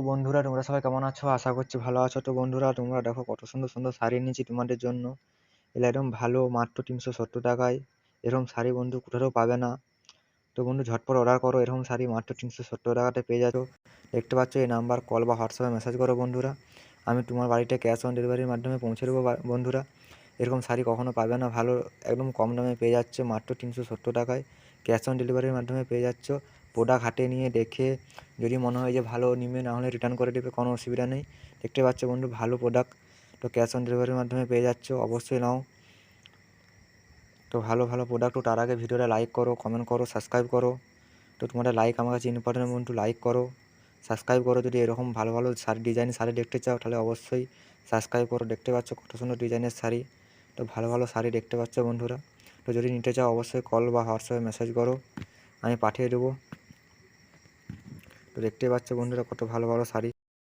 বন্ধুরা, তোমরা সবাই কেমন আছো? আশা করছি ভালো আছো। তো বন্ধুরা, তোমরা দেখো কত সুন্দর সুন্দর শাড়ি নিয়েছি তোমাদের জন্য। এগুলো একদম ভালো, মাত্র 370 টাকায়। এরকম শাড়ি বন্ধু কোথাও পাবে না। তো বন্ধু ঝটপট অর্ডার করো, এরকম শাড়ি মাত্র 370 টাকাতে পেয়ে যাচ্ছ। দেখতে পাচ্ছ, এই নাম্বার কল বা হোয়াটসঅ্যাপে মেসেজ করো বন্ধুরা। আমি তোমার বাড়িতে ক্যাশ অন ডেলিভারির মাধ্যমে পৌঁছে দেবো বন্ধুরা। এরকম শাড়ি কখনো পাবে না, ভালো একদম কম দামে পেয়ে যাচ্ছ মাত্র 370 টাকায়। ক্যাশ অন ডেলিভারির মাধ্যমে পেয়ে যাচ্ছ। প্রোডাক্ট হাতে নিয়ে দেখে যদি মনে হয় যে ভালো নিবে, না হলে রিটার্ন করে দেবে, কোনো অসুবিধা নেই। দেখতে পাচ্ছ বন্ধু, ভালো প্রোডাক্ট। তো ক্যাশ অন ডেলিভারির মাধ্যমে পেয়ে যাচ্ছ, অবশ্যই নাও। তো ভালো ভালো প্রোডাক্ট, তার আগে ভিডিওটা লাইক করো, কমেন্ট করো, সাবস্ক্রাইব করো। তো তোমাদের লাইক আমার কাছে ইম্পর্টেন্ট বন্ধু, লাইক করো, সাবস্ক্রাইব করো। যদি এরকম ভালো ভালো শাড়ি, ডিজাইন শাড়ি দেখতে চাও তাহলে অবশ্যই সাবস্ক্রাইব করো। দেখতে পাচ্ছ কত সুন্দর ডিজাইনের শাড়ি। তো ভালো ভালো শাড়ি দেখতে পাচ্ছ বন্ধুরা। তো যদি নিতে চাও অবশ্যই কল বা হোয়াটসঅ্যাপে মেসেজ করো, আমি পাঠিয়ে দেবো। তো দেখতে পাচ্ছ বন্ধুরা কত ভালো ভালো শাড়ি।